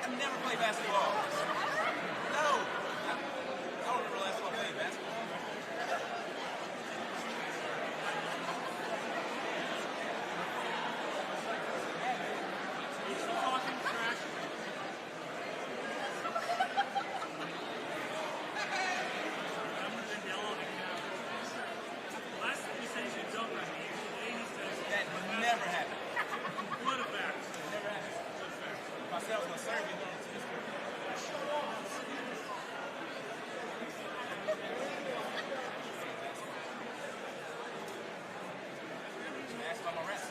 I never played basketball. No. I don't remember the last time I played basketball. That would never happen. What a fact. Never happened. If I said I was going to serve you, you're going to this group. Ask about my rest.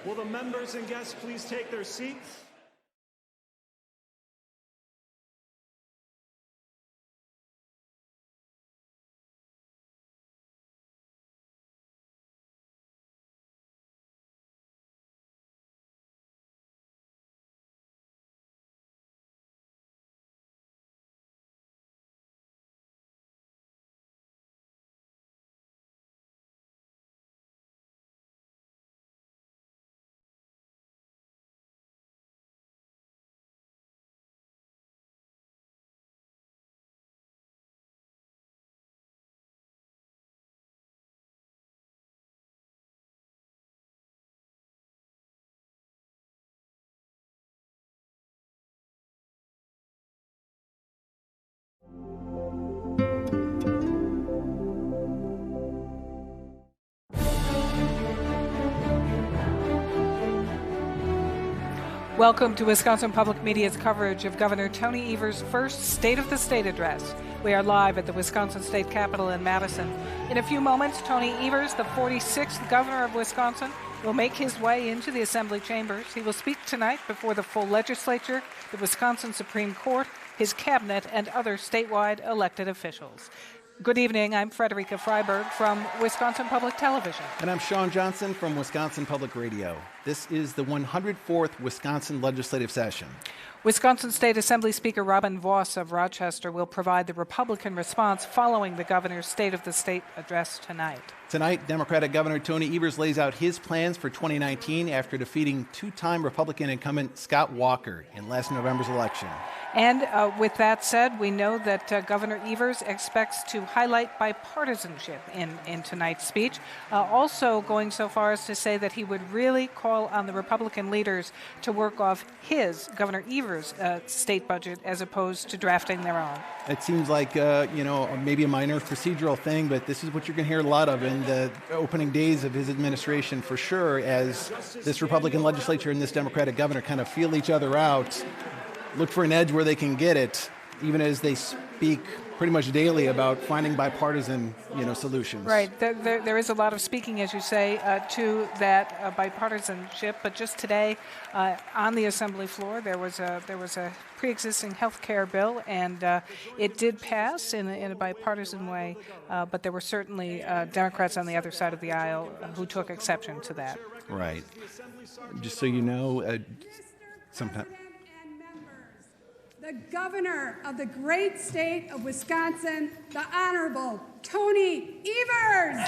Will the members and guests please take their seats? Welcome to Wisconsin Public Media's coverage of Governor Tony Evers' first State of the State address. We are live at the Wisconsin State Capitol in Madison. In a few moments, Tony Evers, the 46th governor of Wisconsin, will make his way into the Assembly chambers. He will speak tonight before the full legislature, the Wisconsin Supreme Court, his cabinet, and other statewide elected officials. Good evening. I'm Frederica Freiberg from Wisconsin Public Television. And I'm Sean Johnson from Wisconsin Public Radio. This is the 104th Wisconsin legislative session. Wisconsin State Assembly Speaker Robin Vos of Rochester will provide the Republican response following the governor's State of the State address tonight. Tonight, Democratic Governor Tony Evers lays out his plans for 2019 after defeating two-time Republican incumbent Scott Walker in last November's election. And with that said, we know that Governor Evers expects to highlight bipartisanship in tonight's speech, also going so far as to say that he would really call on the Republican leaders to work off his, Governor Evers' state budget as opposed to drafting their own. It seems like, maybe a minor procedural thing, but this is what you're going to hear a lot of in the opening days of his administration for sure, as this Republican legislature and this Democratic governor kind of feel each other out, look for an edge where they can get it, even as they speak pretty much daily about finding bipartisan, solutions. Right. There is a lot of speaking, as you say, to that bipartisanship. But just today, on the Assembly floor, there was a pre-existing health care bill, and it did pass in a bipartisan way. But there were certainly Democrats on the other side of the aisle who took exception to that. Right. Just so you know, sometimes. The governor of the great state of Wisconsin, the Honorable Tony Evers.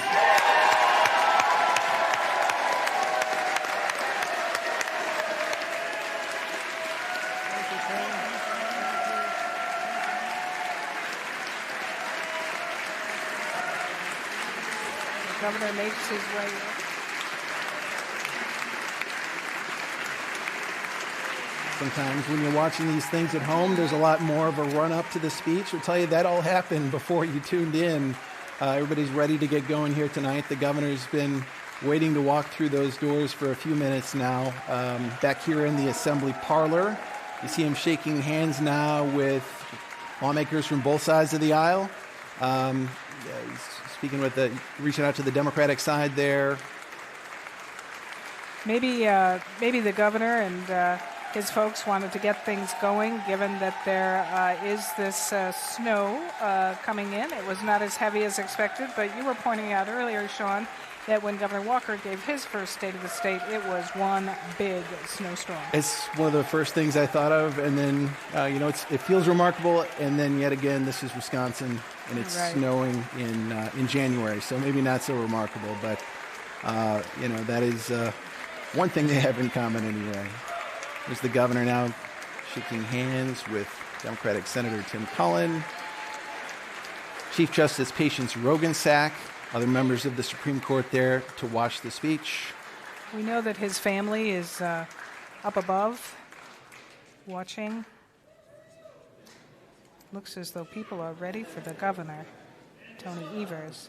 The governor makes his way up. Sometimes when you're watching these things at home, there's a lot more of a run-up to the speech. I'll tell you, that all happened before you tuned in. Everybody's ready to get going here tonight. The governor's been waiting to walk through those doors for a few minutes now. Back here in the Assembly parlor, you see him shaking hands now with lawmakers from both sides of the aisle. He's reaching out to the Democratic side there. Maybe the governor and His folks wanted to get things going, given that there is this snow coming in. It was not as heavy as expected, but you were pointing out earlier, Sean, that when Governor Walker gave his first State of the State, it was one big snowstorm. It's one of the first things I thought of, and then, it feels remarkable, and then yet again, this is Wisconsin, and it's snowing in January, so maybe not so remarkable, but, that is one thing they have in common anyway. There's the governor now shaking hands with Democratic Senator Tim Cullen, Chief Justice Patience Rogensack, other members of the Supreme Court there to watch the speech. We know that his family is up above watching. Looks as though people are ready for the governor, Tony Evers,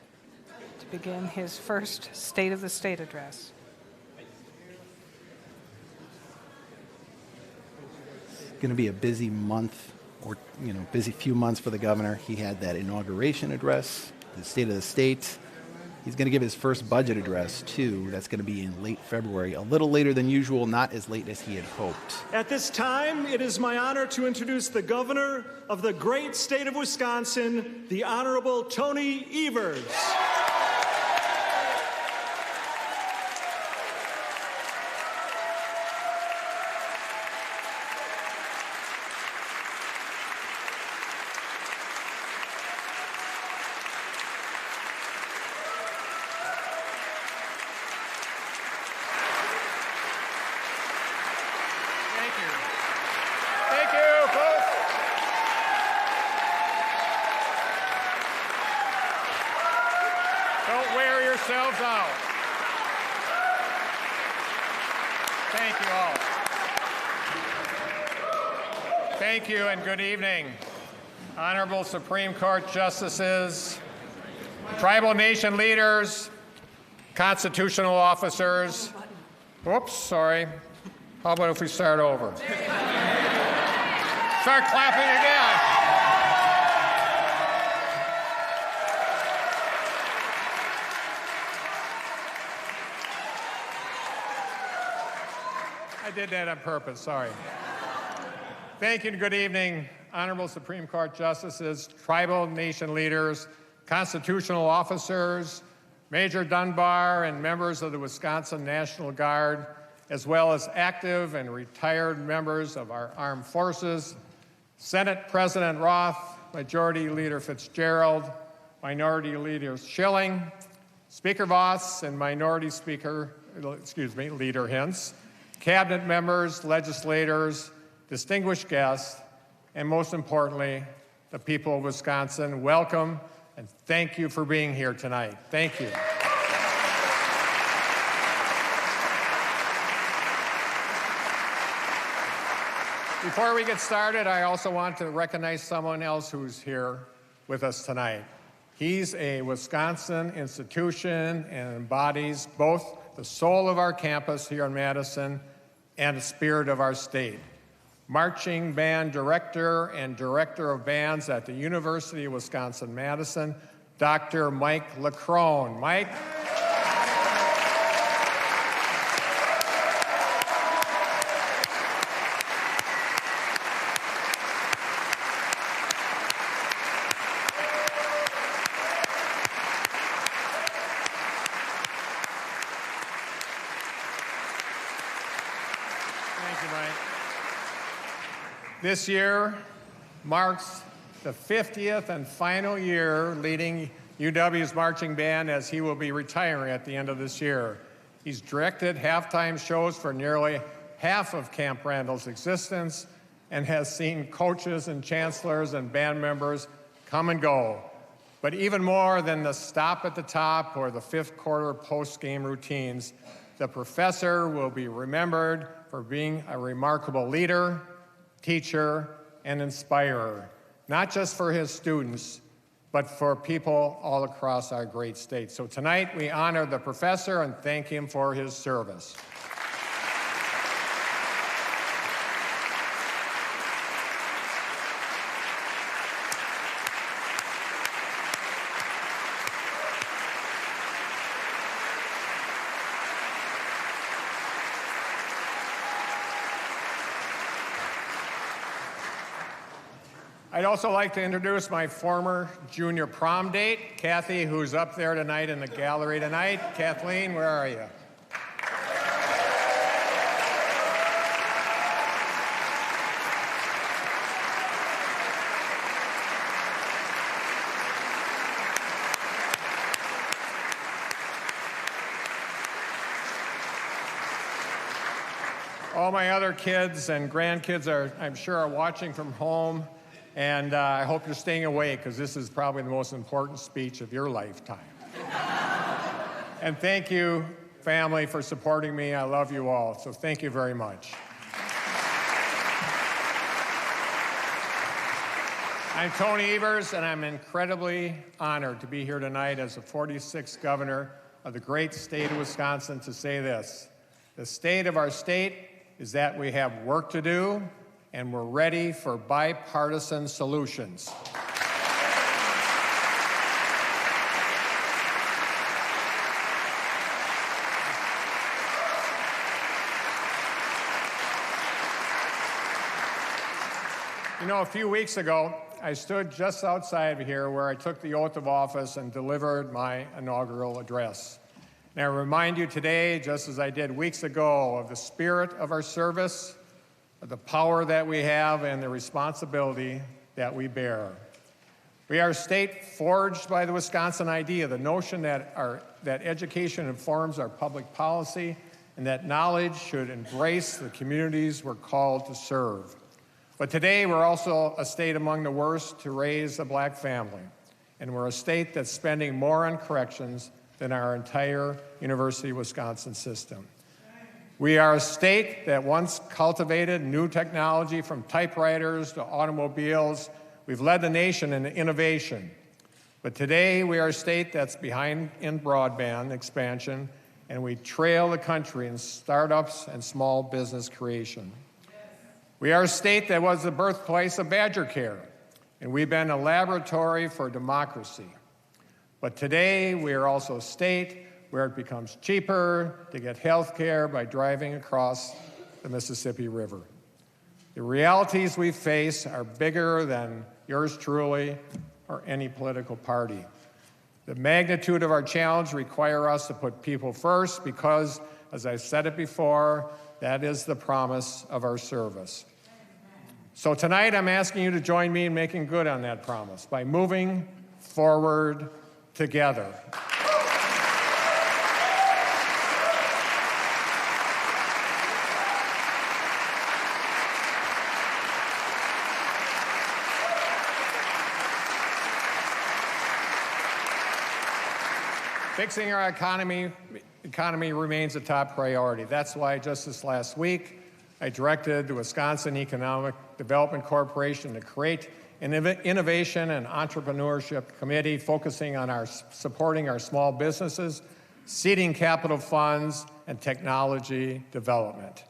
to begin his first State of the State address. It's going to be a busy month, or busy few months for the governor. He had that inauguration address, the State of the State. He's going to give his first budget address, too. That's going to be in late February, a little later than usual, not as late as he had hoped. At this time, it is my honor to introduce the governor of the great state of Wisconsin, the Honorable Tony Evers. Don't wear yourselves out. Thank you all. Thank you and good evening. Honorable Supreme Court Justices, tribal nation leaders, constitutional officers. Whoops, sorry. How about if we start over? Start clapping again. I did that on purpose, sorry. Thank you and good evening, Honorable Supreme Court Justices, tribal nation leaders, constitutional officers, Major Dunbar, and members of the Wisconsin National Guard, as well as active and retired members of our armed forces, Senate President Roth, Majority Leader Fitzgerald, Minority Leader Schilling, Speaker Voss, and Minority Leader Hintz, Cabinet members, legislators, distinguished guests, and most importantly, the people of Wisconsin, welcome and thank you for being here tonight. Thank you. Before we get started, I also want to recognize someone else who's here with us tonight. He's a Wisconsin institution and embodies both the soul of our campus here in Madison and the spirit of our state. Marching band director and director of bands at the University of Wisconsin-Madison, Dr. Mike LaCrone. Mike. This year marks the 50th and final year leading UW's marching band, as he will be retiring at the end of this year. He's directed halftime shows for nearly half of Camp Randall's existence and has seen coaches and chancellors and band members come and go. But even more than the stop at the top or the fifth quarter post-game routines, the professor will be remembered for being a remarkable leader, teacher, and inspirer, not just for his students, but for people all across our great state. So tonight we honor the professor and thank him for his service. I'd also like to introduce my former junior prom date, Kathy, who's up there tonight in the gallery tonight. Kathleen, where are you? All my other kids and grandkids I'm sure, are watching from home, and I hope you're staying awake because this is probably the most important speech of your lifetime. And thank you, family, for supporting me. I love you all, so thank you very much. I'm Tony Evers, and I'm incredibly honored to be here tonight as the 46th governor of the great state of Wisconsin to say this. The state of our state is that we have work to do, and we're ready for bipartisan solutions. You know, a few weeks ago, I stood just outside of here where I took the oath of office and delivered my inaugural address. And I remind you today, just as I did weeks ago, of the spirit of our service, of the power that we have, and the responsibility that we bear. We are a state forged by the Wisconsin idea, the notion that education informs our public policy and that knowledge should embrace the communities we're called to serve. But today, we're also a state among the worst to raise a black family, and we're a state that's spending more on corrections than our entire University of Wisconsin system. We are a state that once cultivated new technology from typewriters to automobiles. We've led the nation in innovation. But today, we are a state that's behind in broadband expansion, and we trail the country in startups and small business creation. We are a state that was the birthplace of Badger Care, and we've been a laboratory for democracy. But today, we are also a state where it becomes cheaper to get health care by driving across the Mississippi River. The realities we face are bigger than yours truly or any political party. The magnitude of our challenge require us to put people first because, as I've said it before, that is the promise of our service. So tonight, I'm asking you to join me in making good on that promise by moving forward together. Fixing our economy remains a top priority. That's why just this last week, I directed the Wisconsin Economic Development Corporation to create an innovation and entrepreneurship committee focusing on supporting our small businesses, seeding capital funds, and technology development.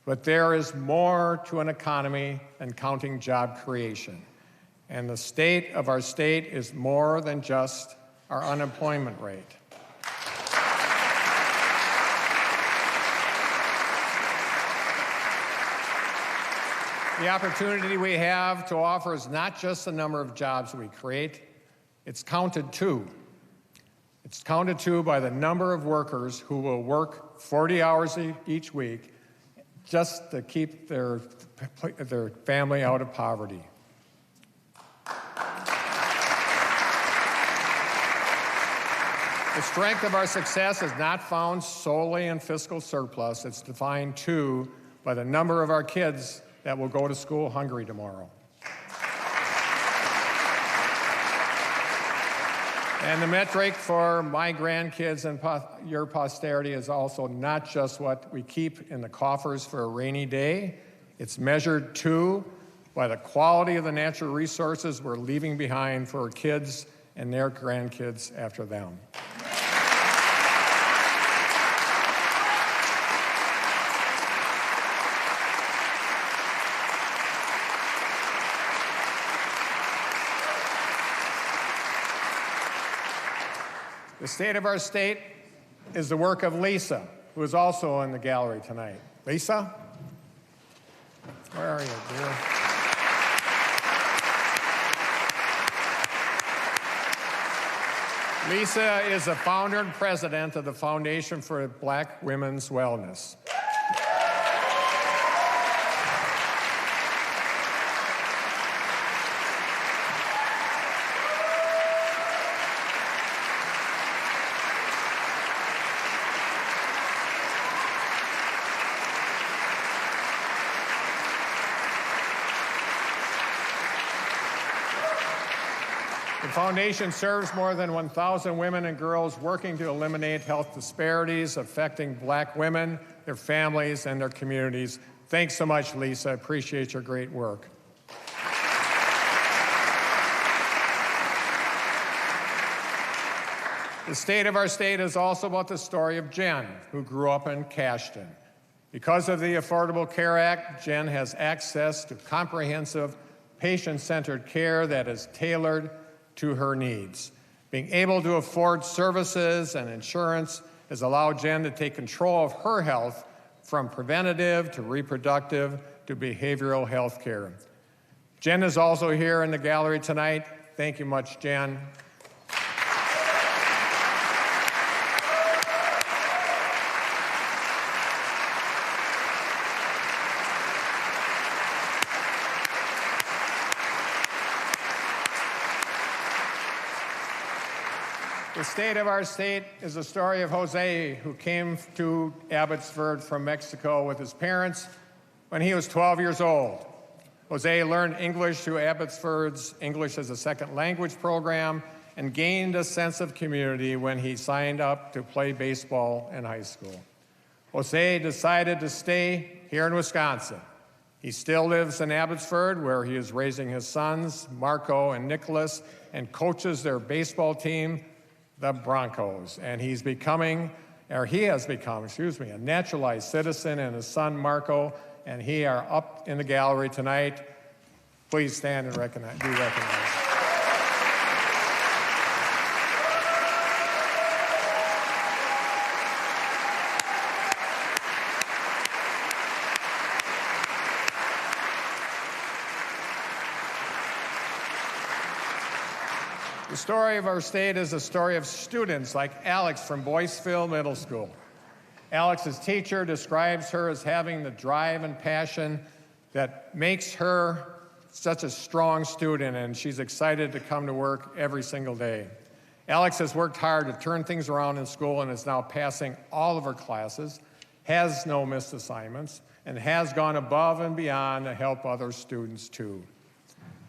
But there is more to an economy than counting job creation. And the state of our state is more than just our unemployment rate. The opportunity we have to offer is not just the number of jobs we create, it's counted too. It's counted too by the number of workers who will work 40 hours each week just to keep their family out of poverty. The strength of our success is not found solely in fiscal surplus. It's defined too by the number of our kids that will go to school hungry tomorrow. And the metric for my grandkids and your posterity is also not just what we keep in the coffers for a rainy day. It's measured, too, by the quality of the natural resources we're leaving behind for our kids and their grandkids after them. The state of our state is the work of Lisa, who is also in the gallery tonight. Lisa? Where are you, dear? Lisa is the founder and president of the Foundation for Black Women's Wellness. The foundation serves more than 1,000 women and girls working to eliminate health disparities affecting Black women, their families, and their communities. Thanks so much, Lisa. I appreciate your great work. The state of our state is also about the story of Jen, who grew up in Cashton. Because of the Affordable Care Act, Jen has access to comprehensive, patient-centered care that is tailored to her needs. Being able to afford services and insurance has allowed Jen to take control of her health from preventative to reproductive to behavioral health care. Jen is also here in the gallery tonight. Thank you much, Jen. The state of our state is the story of Jose, who came to Abbotsford from Mexico with his parents when he was 12 years old. Jose learned English through Abbotsford's English as a Second Language program and gained a sense of community when he signed up to play baseball in high school. Jose decided to stay here in Wisconsin. He still lives in Abbotsford, where he is raising his sons, Marco and Nicholas, and coaches their baseball team, the Broncos. And he has become, a naturalized citizen, and his son, Marco, and he are up in the gallery tonight. Please stand and be recognized. The story of our state is a story of students like Alex from Boyceville Middle School. Alex's teacher describes her as having the drive and passion that makes her such a strong student, and she's excited to come to work every single day. Alex has worked hard to turn things around in school and is now passing all of her classes, has no missed assignments, and has gone above and beyond to help other students too.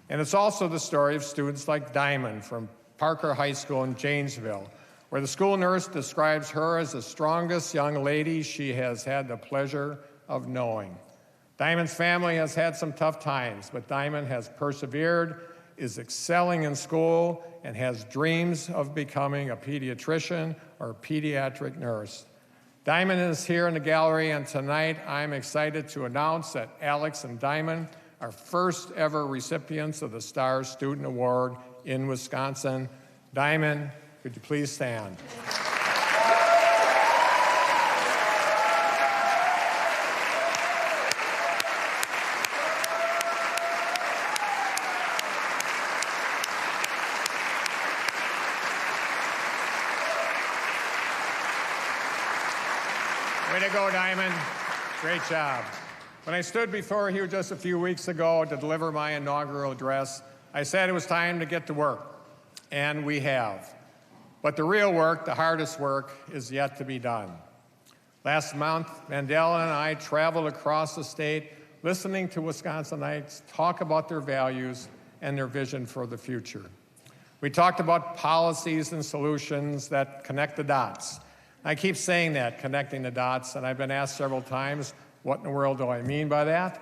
And it's also the story of students like Diamond from Parker High School in Janesville, where the school nurse describes her as the strongest young lady she has had the pleasure of knowing. Diamond's family has had some tough times, but Diamond has persevered, is excelling in school, and has dreams of becoming a pediatrician or a pediatric nurse. Diamond is here in the gallery, and tonight I'm excited to announce that Alex and Diamond are first ever recipients of the Star Student Award in Wisconsin. Diamond, could you please stand? Way to go, Diamond. Great job. When I stood before you just a few weeks ago to deliver my inaugural address, I said it was time to get to work, and we have. But the real work, the hardest work, is yet to be done. Last month, Mandela and I traveled across the state listening to Wisconsinites talk about their values and their vision for the future. We talked about policies and solutions that connect the dots. I keep saying that, connecting the dots, and I've been asked several times, what in the world do I mean by that?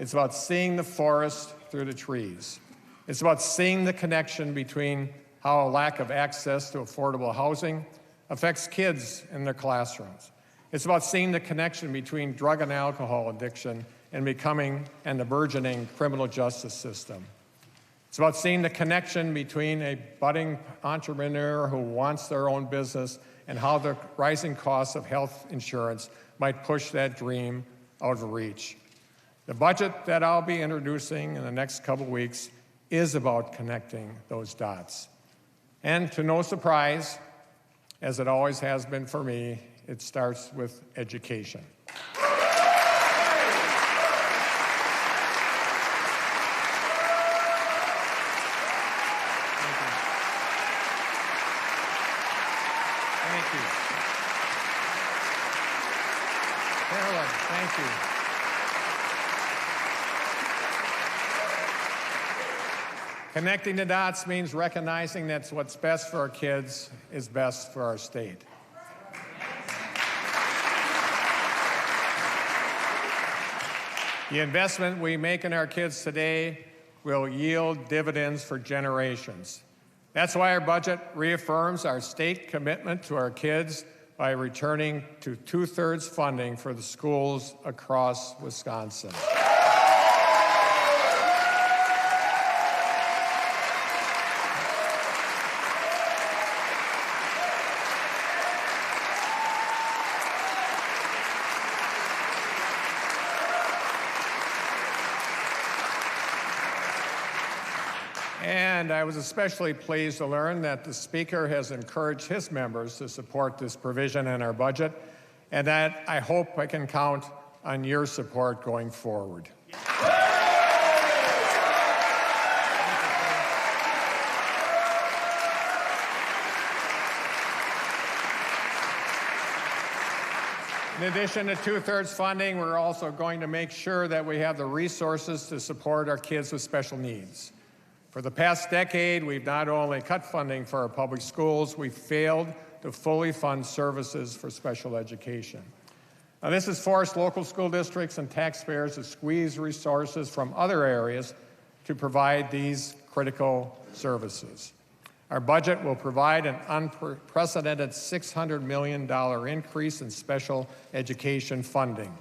It's about seeing the forest through the trees. It's about seeing the connection between how a lack of access to affordable housing affects kids in their classrooms. It's about seeing the connection between drug and alcohol addiction and the burgeoning criminal justice system. It's about seeing the connection between a budding entrepreneur who wants their own business and how the rising costs of health insurance might push that dream out of reach. The budget that I'll be introducing in the next couple weeks is about connecting those dots. And to no surprise, as it always has been for me, it starts with education. Thank you. Carolyn, thank you. Connecting the dots means recognizing that what's best for our kids is best for our state. The investment we make in our kids today will yield dividends for generations. That's why our budget reaffirms our state commitment to our kids by returning to 2/3 funding for the schools across Wisconsin. And I was especially pleased to learn that the Speaker has encouraged his members to support this provision in our budget, and that I hope I can count on your support going forward. In addition to 2/3 funding, we're also going to make sure that we have the resources to support our kids with special needs. For the past decade, we've not only cut funding for our public schools, we've failed to fully fund services for special education. Now, this has forced local school districts and taxpayers to squeeze resources from other areas to provide these critical services. Our budget will provide an unprecedented $600 million increase in special education funding.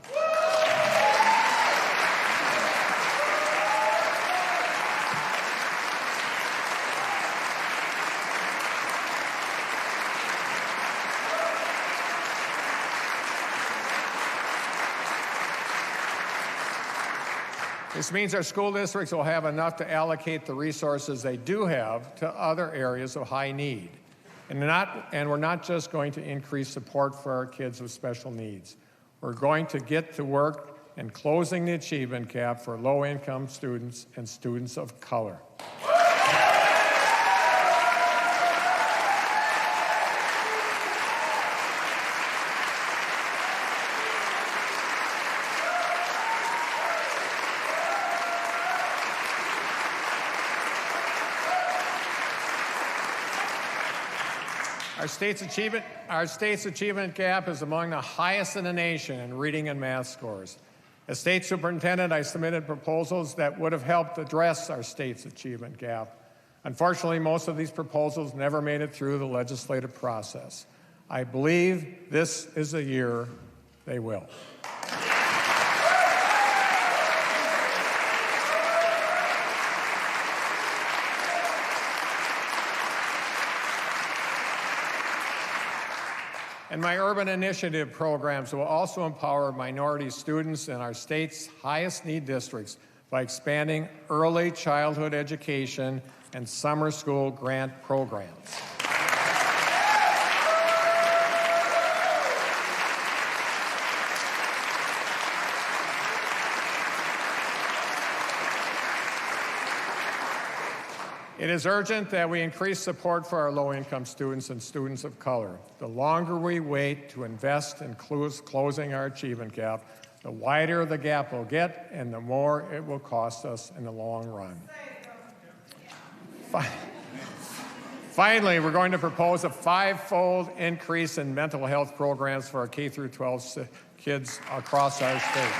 This means our school districts will have enough to allocate the resources they do have to other areas of high need. And we're not just going to increase support for our kids with special needs. We're going to get to work in closing the achievement gap for low-income students and students of color. Our state's achievement gap is among the highest in the nation in reading and math scores. As state superintendent, I submitted proposals that would have helped address our state's achievement gap. Unfortunately, most of these proposals never made it through the legislative process. I believe this is the year they will. And my urban initiative programs will also empower minority students in our state's highest need districts by expanding early childhood education and summer school grant programs. It is urgent that we increase support for our low-income students and students of color. The longer we wait to invest in closing our achievement gap, the wider the gap will get and the more it will cost us in the long run. Finally, we're going to propose a 5-fold increase in mental health programs for our K-12 kids across our state.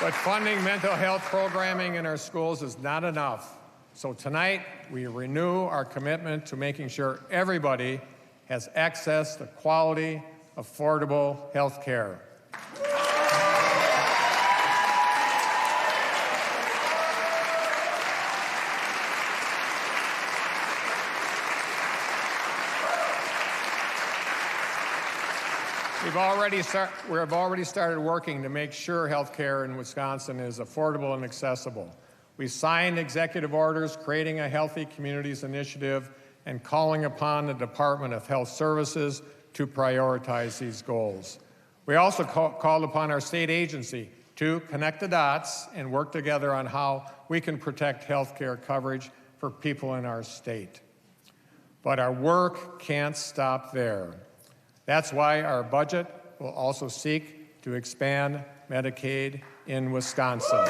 But funding mental health programming in our schools is not enough. So tonight, we renew our commitment to making sure everybody has access to quality, affordable health care. We've already started working to make sure health care in Wisconsin is affordable and accessible. We signed executive orders creating a Healthy Communities Initiative and calling upon the Department of Health Services to prioritize these goals. We also called upon our state agency to connect the dots and work together on how we can protect health care coverage for people in our state. But our work can't stop there. That's why our budget will also seek to expand Medicaid in Wisconsin.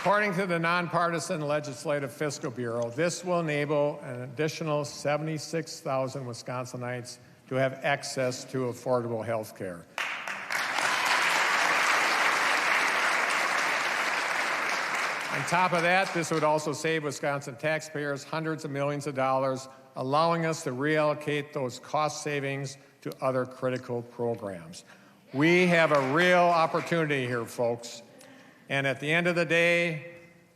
According to the Nonpartisan Legislative Fiscal Bureau, this will enable an additional 76,000 Wisconsinites to have access to affordable health care. On top of that, this would also save Wisconsin taxpayers hundreds of millions of dollars, allowing us to reallocate those cost savings to other critical programs. We have a real opportunity here, folks. And at the end of the day,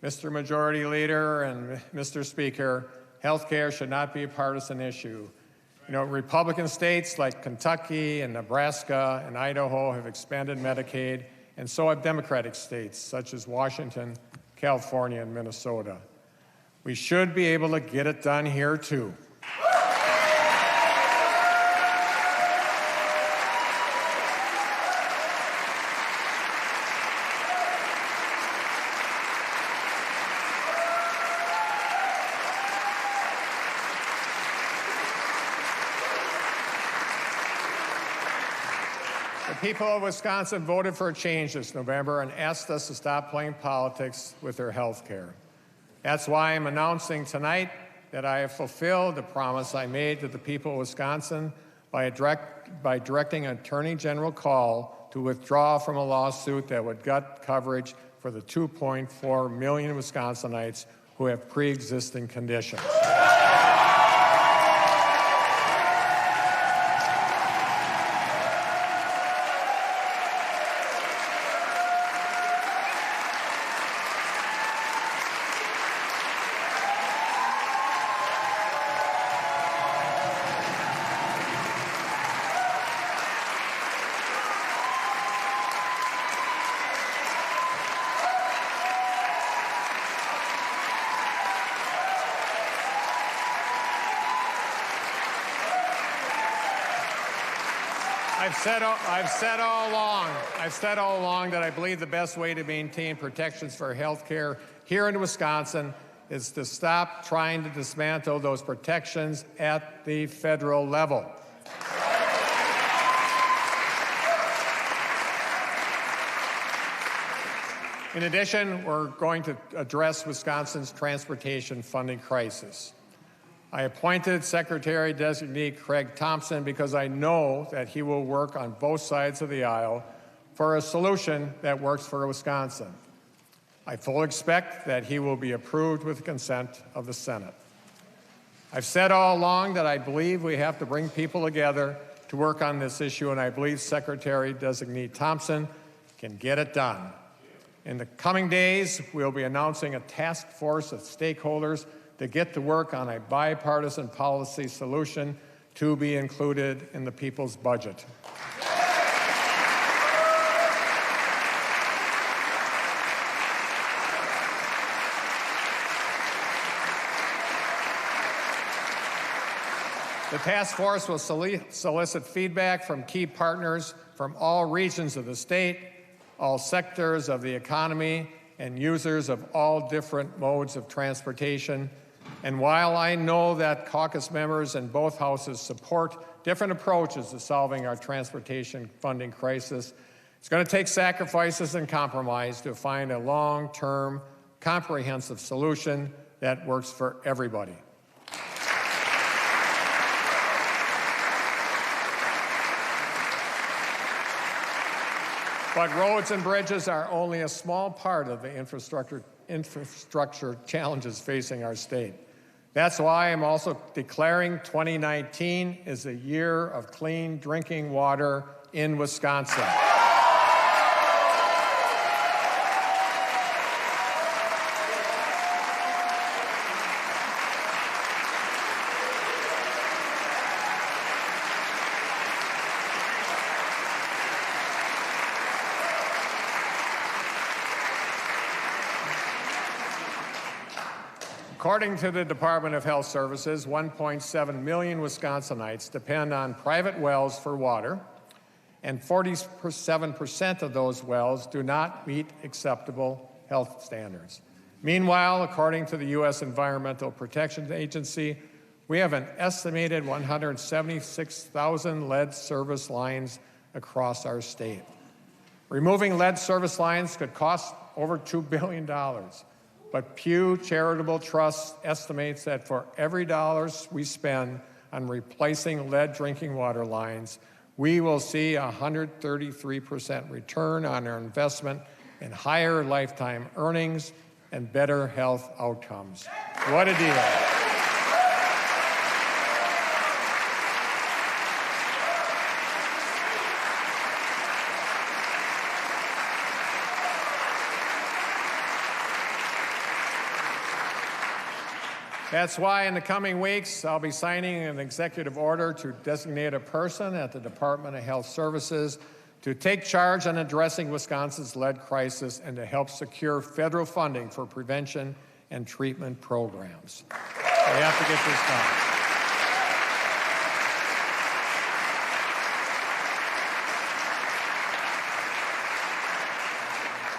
Mr. Majority Leader and Mr. Speaker, health care should not be a partisan issue. You know, Republican states like Kentucky and Nebraska and Idaho have expanded Medicaid, and so have Democratic states such as Washington, California, and Minnesota. We should be able to get it done here, too. The people of Wisconsin voted for a change this November and asked us to stop playing politics with their health care. That's why I'm announcing tonight that I have fulfilled the promise I made to the people of Wisconsin by directing Attorney General Call to withdraw from a lawsuit that would gut coverage for the 2.4 million Wisconsinites who have pre-existing conditions. I've said all along that I believe the best way to maintain protections for health care here in Wisconsin is to stop trying to dismantle those protections at the federal level. In addition, we're going to address Wisconsin's transportation funding crisis. I appointed Secretary-designate Craig Thompson because I know that he will work on both sides of the aisle for a solution that works for Wisconsin. I fully expect that he will be approved with the consent of the Senate. I've said all along that I believe we have to bring people together to work on this issue, and I believe Secretary-designate Thompson can get it done. In the coming days, we'll be announcing a task force of stakeholders to get to work on a bipartisan policy solution to be included in the people's budget. The task force will solicit feedback from key partners from all regions of the state, all sectors of the economy, and users of all different modes of transportation. And while I know that caucus members in both houses support different approaches to solving our transportation funding crisis, it's going to take sacrifices and compromise to find a long-term, comprehensive solution that works for everybody. But roads and bridges are only a small part of the infrastructure challenges facing our state. That's why I'm also declaring 2019 is a year of clean drinking water in Wisconsin. According to the Department of Health Services, 1.7 million Wisconsinites depend on private wells for water, and 47% of those wells do not meet acceptable health standards. Meanwhile, according to the U.S. Environmental Protection Agency, we have an estimated 176,000 lead service lines across our state. Removing lead service lines could cost over $2 billion. But Pew Charitable Trust estimates that for every dollar we spend on replacing lead drinking water lines, we will see a 133% return on our investment in higher lifetime earnings and better health outcomes. What a deal. That's why in the coming weeks, I'll be signing an executive order to designate a person at the Department of Health Services to take charge on addressing Wisconsin's lead crisis and to help secure federal funding for prevention and treatment programs. We have to get this done.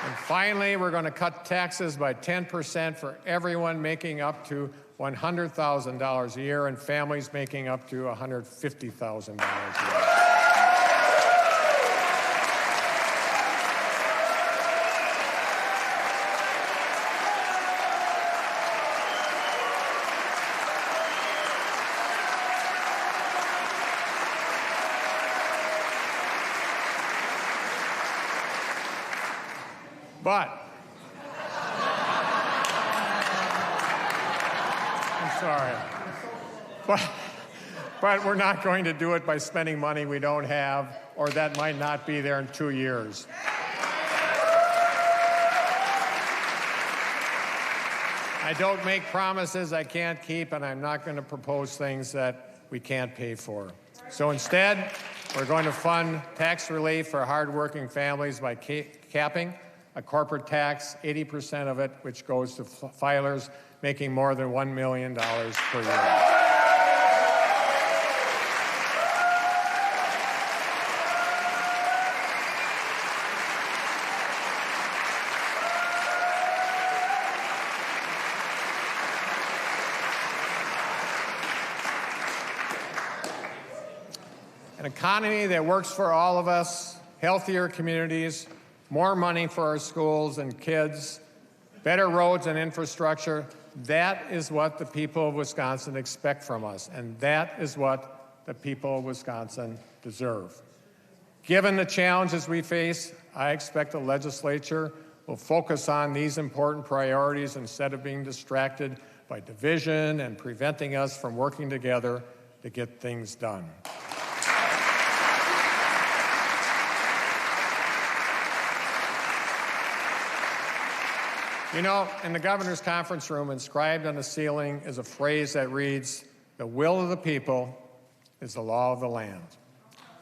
And finally, we're going to cut taxes by 10% for everyone making up to $100,000 a year and families making up to $150,000 a year. But sorry. But we're not going to do it by spending money we don't have or that might not be there in 2 years. I don't make promises I can't keep, and I'm not going to propose things that we can't pay for. So instead, we're going to fund tax relief for hardworking families by capping a corporate tax, 80% of it, which goes to filers making more than $1 million per year. An economy that works for all of us, healthier communities, more money for our schools and kids, better roads and infrastructure. That is what the people of Wisconsin expect from us, and that is what the people of Wisconsin deserve. Given the challenges we face, I expect the legislature will focus on these important priorities instead of being distracted by division and preventing us from working together to get things done. You know, in the governor's conference room, inscribed on the ceiling is a phrase that reads, "The will of the people is the law of the land."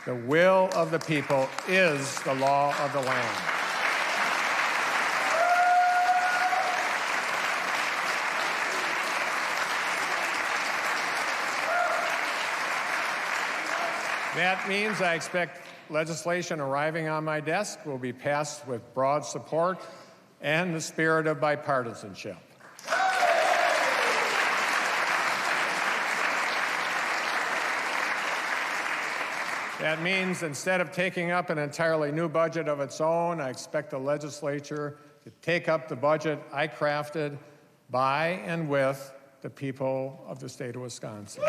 The will of the people is the law of the land. That means I expect legislation arriving on my desk will be passed with broad support and the spirit of bipartisanship. That means instead of taking up an entirely new budget of its own, I expect the legislature to take up the budget I crafted by and with the people of the state of Wisconsin.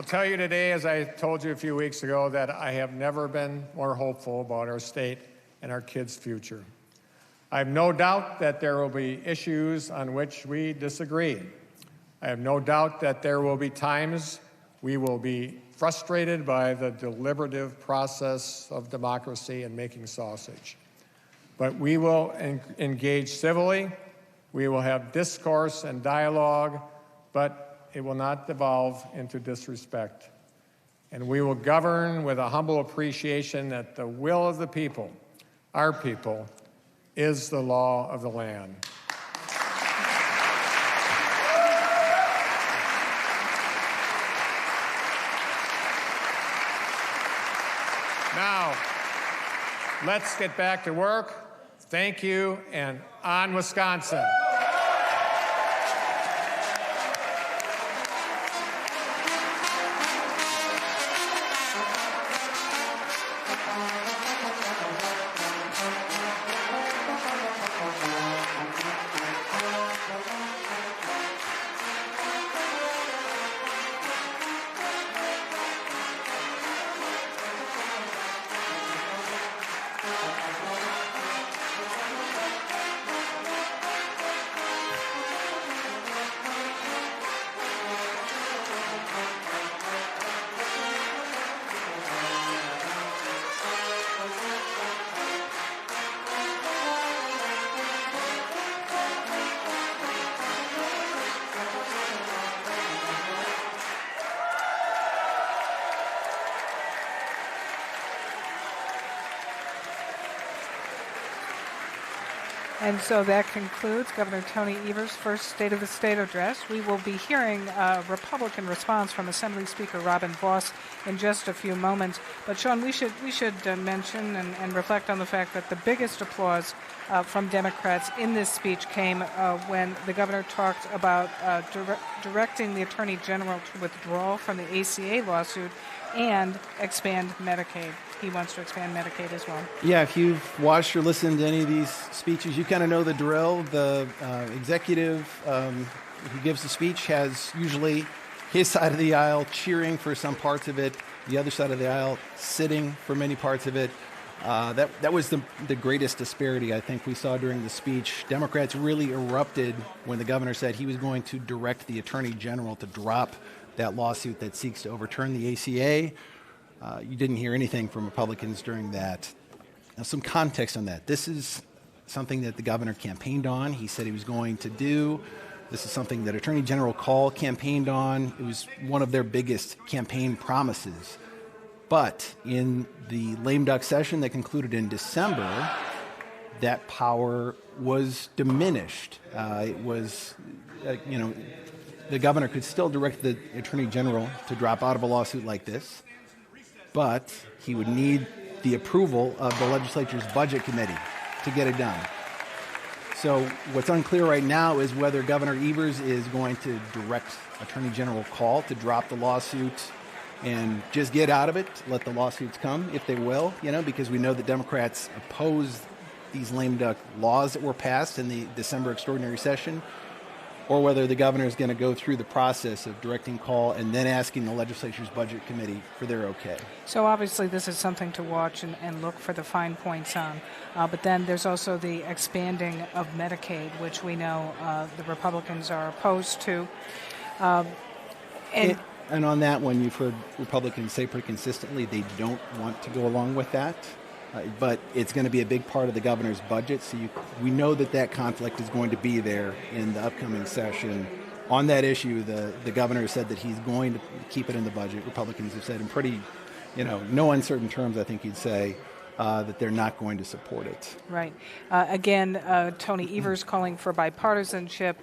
I'll tell you today, as I told you a few weeks ago, that I have never been more hopeful about our state and our kids' future. I have no doubt that there will be issues on which we disagree. I have no doubt that there will be times we will be frustrated by the deliberative process of democracy and making sausage. But we will engage civilly, we will have discourse and dialogue, but it will not devolve into disrespect. And we will govern with a humble appreciation that the will of the people, our people, is the law of the land. Now, let's get back to work. Thank you, and on Wisconsin. And so that concludes Governor Tony Evers' first State of the State address. We will be hearing a Republican response from Assembly Speaker Robin Vos in just a few moments. But Sean, we should mention and reflect on the fact that the biggest applause from Democrats in this speech came when the governor talked about directing the Attorney General to withdraw from the ACA lawsuit and expand Medicaid. He wants to expand Medicaid as well. Yeah, if you've watched or listened to any of these speeches, you kind of know the drill. The executive who gives the speech has usually his side of the aisle cheering for some parts of it, the other side of the aisle sitting for many parts of it. That was the greatest disparity I think we saw during the speech. Democrats really erupted when the governor said he was going to direct the Attorney General to drop that lawsuit that seeks to overturn the ACA. You didn't hear anything from Republicans during that. Now, some context on that. This is something that the governor campaigned on. He said he was going to do. This is something that Attorney General Call campaigned on. It was one of their biggest campaign promises. But in the lame duck session that concluded in December, that power was diminished. It was, the governor could still direct the Attorney General to drop out of a lawsuit like this, but he would need the approval of the legislature's budget committee to get it done. So what's unclear right now is whether Governor Evers is going to direct Attorney General Call to drop the lawsuit and just get out of it, let the lawsuits come, if they will, because we know that Democrats opposed these lame duck laws that were passed in the December extraordinary session, or whether the governor is going to go through the process of directing Call and then asking the legislature's budget committee for their okay. So obviously this is something to watch and look for the fine points on. But then there's also the expanding of Medicaid, which we know the Republicans are opposed to. And on that one, you've heard Republicans say pretty consistently they don't want to go along with that. But it's going to be a big part of the governor's budget, so we know that conflict is going to be there in the upcoming session. On that issue, the governor said that he's going to keep it in the budget. Republicans have said in pretty, no uncertain terms, I think he'd say, that they're not going to support it. Right. Again, Tony Evers calling for bipartisanship,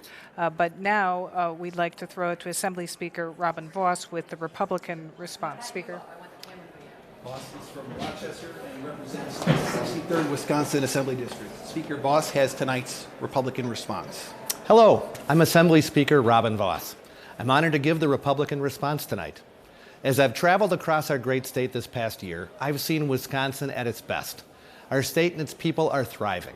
but now we'd like to throw it to Assembly Speaker Robin Vos with the Republican response. Speaker. Vos is from Rochester and represents the 63rd Wisconsin Assembly District. Speaker Vos has tonight's Republican response. Hello, I'm Assembly Speaker Robin Vos. I'm honored to give the Republican response tonight. As I've traveled across our great state this past year, I've seen Wisconsin at its best. Our state and its people are thriving.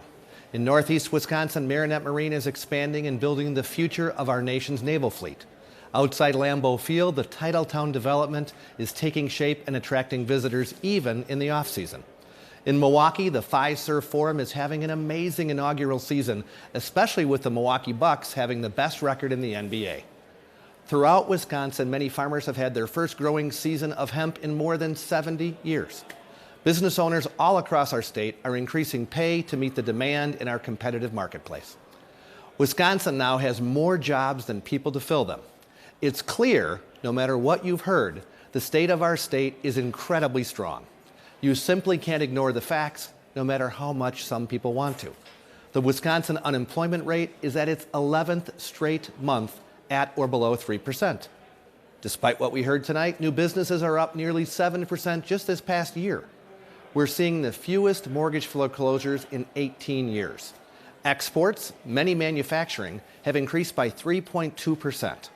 In northeast Wisconsin, Marinette Marine is expanding and building the future of our nation's naval fleet. Outside Lambeau Field, the Titletown development is taking shape and attracting visitors even in the off-season. In Milwaukee, the Fiserv Forum is having an amazing inaugural season, especially with the Milwaukee Bucks having the best record in the NBA. Throughout Wisconsin, many farmers have had their first growing season of hemp in more than 70 years. Business owners all across our state are increasing pay to meet the demand in our competitive marketplace. Wisconsin now has more jobs than people to fill them. It's clear, no matter what you've heard, the state of our state is incredibly strong. You simply can't ignore the facts, no matter how much some people want to. The Wisconsin unemployment rate is at its 11th straight month at or below 3%. Despite what we heard tonight, new businesses are up nearly 7% just this past year. We're seeing the fewest mortgage foreclosures in 18 years. Exports, many manufacturing, have increased by 3.2%.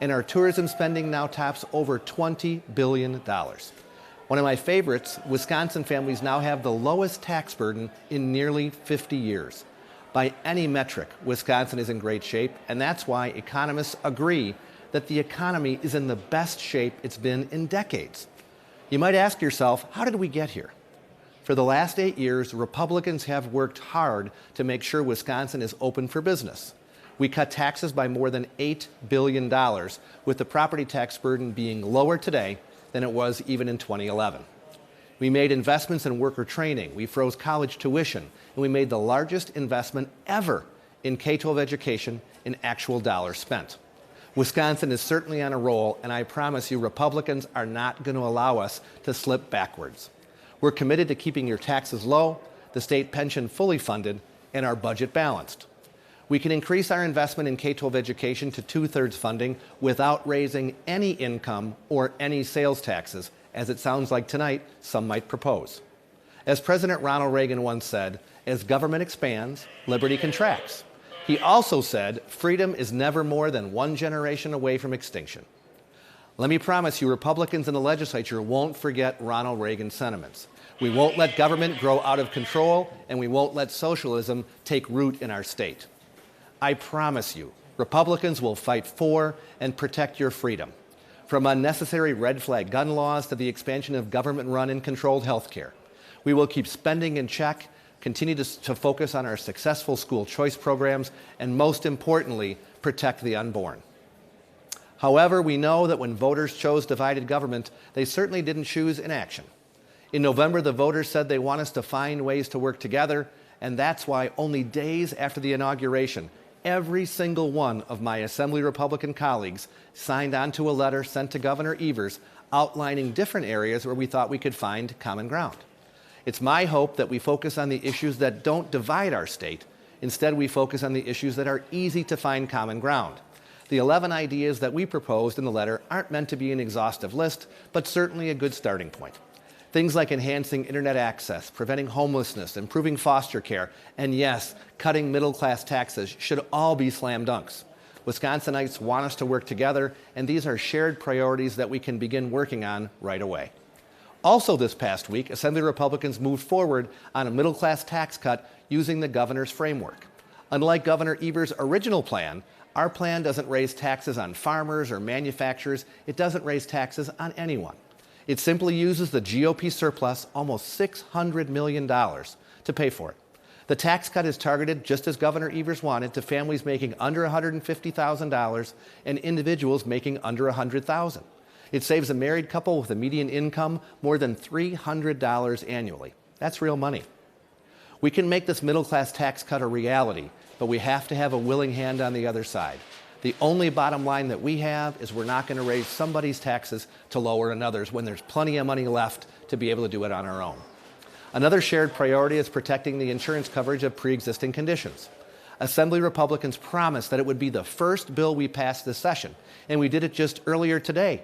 And our tourism spending now tops over $20 billion. One of my favorites, Wisconsin families now have the lowest tax burden in nearly 50 years. By any metric, Wisconsin is in great shape, and that's why economists agree that the economy is in the best shape it's been in decades. You might ask yourself, how did we get here? For the last 8 years, Republicans have worked hard to make sure Wisconsin is open for business. We cut taxes by more than $8 billion, with the property tax burden being lower today than it was even in 2011. We made investments in worker training, we froze college tuition, and we made the largest investment ever in K-12 education in actual dollars spent. Wisconsin is certainly on a roll, and I promise you Republicans are not going to allow us to slip backwards. We're committed to keeping your taxes low, the state pension fully funded, and our budget balanced. We can increase our investment in K-12 education to 2/3 funding without raising any income or any sales taxes, as it sounds like tonight some might propose. As President Ronald Reagan once said, as government expands, liberty contracts. He also said, freedom is never more than one generation away from extinction. Let me promise you, Republicans in the legislature won't forget Ronald Reagan's sentiments. We won't let government grow out of control, and we won't let socialism take root in our state. I promise you, Republicans will fight for and protect your freedom. From unnecessary red flag gun laws to the expansion of government-run and controlled health care. We will keep spending in check, continue to focus on our successful school choice programs, and most importantly, protect the unborn. However, we know that when voters chose divided government, they certainly didn't choose inaction. In November, the voters said they want us to find ways to work together, and that's why only days after the inauguration, every single one of my Assembly Republican colleagues signed onto a letter sent to Governor Evers outlining different areas where we thought we could find common ground. It's my hope that we focus on the issues that don't divide our state. Instead, we focus on the issues that are easy to find common ground. The 11 ideas that we proposed in the letter aren't meant to be an exhaustive list, but certainly a good starting point. Things like enhancing internet access, preventing homelessness, improving foster care, and yes, cutting middle-class taxes should all be slam dunks. Wisconsinites want us to work together, and these are shared priorities that we can begin working on right away. Also this past week, Assembly Republicans moved forward on a middle-class tax cut using the governor's framework. Unlike Governor Evers' original plan, our plan doesn't raise taxes on farmers or manufacturers. It doesn't raise taxes on anyone. It simply uses the GOP surplus, almost $600 million, to pay for it. The tax cut is targeted, just as Governor Evers wanted, to families making under $150,000 and individuals making under $100,000. It saves a married couple with a median income more than $300 annually. That's real money. We can make this middle-class tax cut a reality, but we have to have a willing hand on the other side. The only bottom line that we have is we're not going to raise somebody's taxes to lower another's when there's plenty of money left to be able to do it on our own. Another shared priority is protecting the insurance coverage of pre-existing conditions. Assembly Republicans promised that it would be the first bill we passed this session, and we did it just earlier today.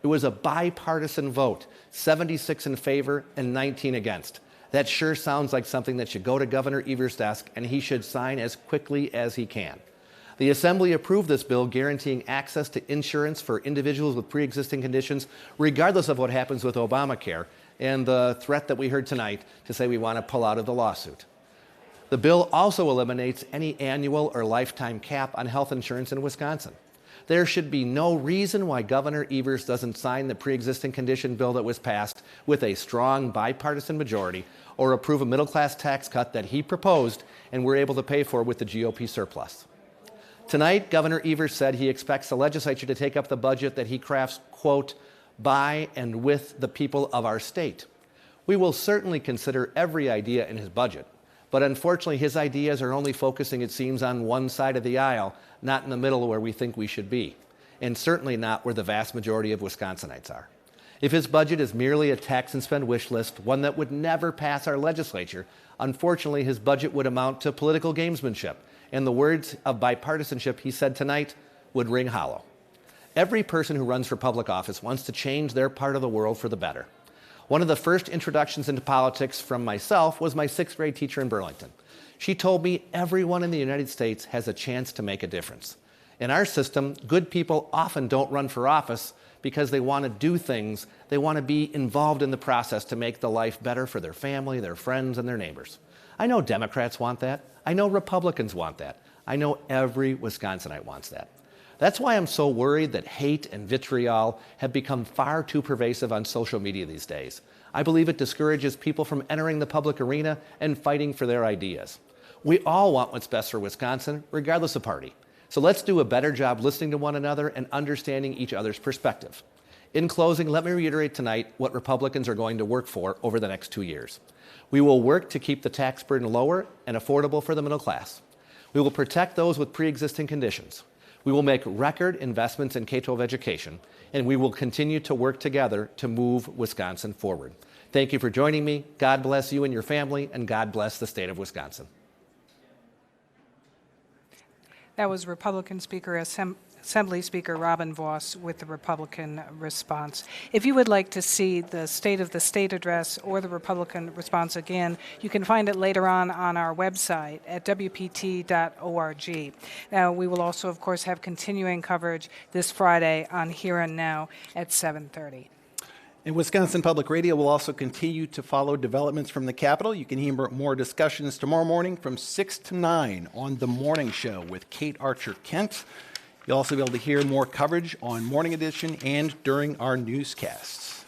It was a bipartisan vote, 76 in favor and 19 against. That sure sounds like something that should go to Governor Evers' desk, and he should sign as quickly as he can. The Assembly approved this bill guaranteeing access to insurance for individuals with pre-existing conditions, regardless of what happens with Obamacare, and the threat that we heard tonight to say we want to pull out of the lawsuit. The bill also eliminates any annual or lifetime cap on health insurance in Wisconsin. There should be no reason why Governor Evers doesn't sign the pre-existing condition bill that was passed with a strong bipartisan majority or approve a middle-class tax cut that he proposed and we're able to pay for with the GOP surplus. Tonight, Governor Evers said he expects the legislature to take up the budget that he crafts, quote, by and with the people of our state. We will certainly consider every idea in his budget, but unfortunately his ideas are only focusing, it seems, on one side of the aisle, not in the middle where we think we should be, and certainly not where the vast majority of Wisconsinites are. If his budget is merely a tax and spend wish list, one that would never pass our legislature, unfortunately his budget would amount to political gamesmanship, and the words of bipartisanship he said tonight would ring hollow. Every person who runs for public office wants to change their part of the world for the better. One of the first introductions into politics from myself was my 6th grade teacher in Burlington. She told me everyone in the United States has a chance to make a difference. In our system, good people often don't run for office because they want to do things, they want to be involved in the process to make the life better for their family, their friends, and their neighbors. I know Democrats want that. I know Republicans want that. I know every Wisconsinite wants that. That's why I'm so worried that hate and vitriol have become far too pervasive on social media these days. I believe it discourages people from entering the public arena and fighting for their ideas. We all want what's best for Wisconsin, regardless of party. So let's do a better job listening to one another and understanding each other's perspective. In closing, let me reiterate tonight what Republicans are going to work for over the next 2 years. We will work to keep the tax burden lower and affordable for the middle class. We will protect those with pre-existing conditions. We will make record investments in K-12 education, and we will continue to work together to move Wisconsin forward. Thank you for joining me. God bless you and your family, and God bless the state of Wisconsin. That was Republican Assembly Speaker Robin Vos with the Republican response. If you would like to see the State of the State address or the Republican response again, you can find it later on our website at wpt.org. Now, we will also, of course, have continuing coverage this Friday on Here and Now at 7:30. And Wisconsin Public Radio will also continue to follow developments from the Capitol. You can hear more discussions tomorrow morning from 6 to 9 on The Morning Show with Kate Archer-Kent. You'll also be able to hear more coverage on Morning Edition and during our newscasts.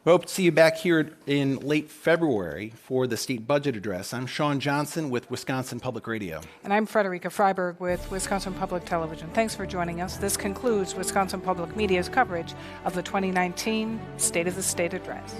We hope to see you back here in late February for the state budget address. I'm Sean Johnson with Wisconsin Public Radio. And I'm Frederica Freiberg with Wisconsin Public Television. Thanks for joining us. This concludes Wisconsin Public Media's coverage of the 2019 State of the State address.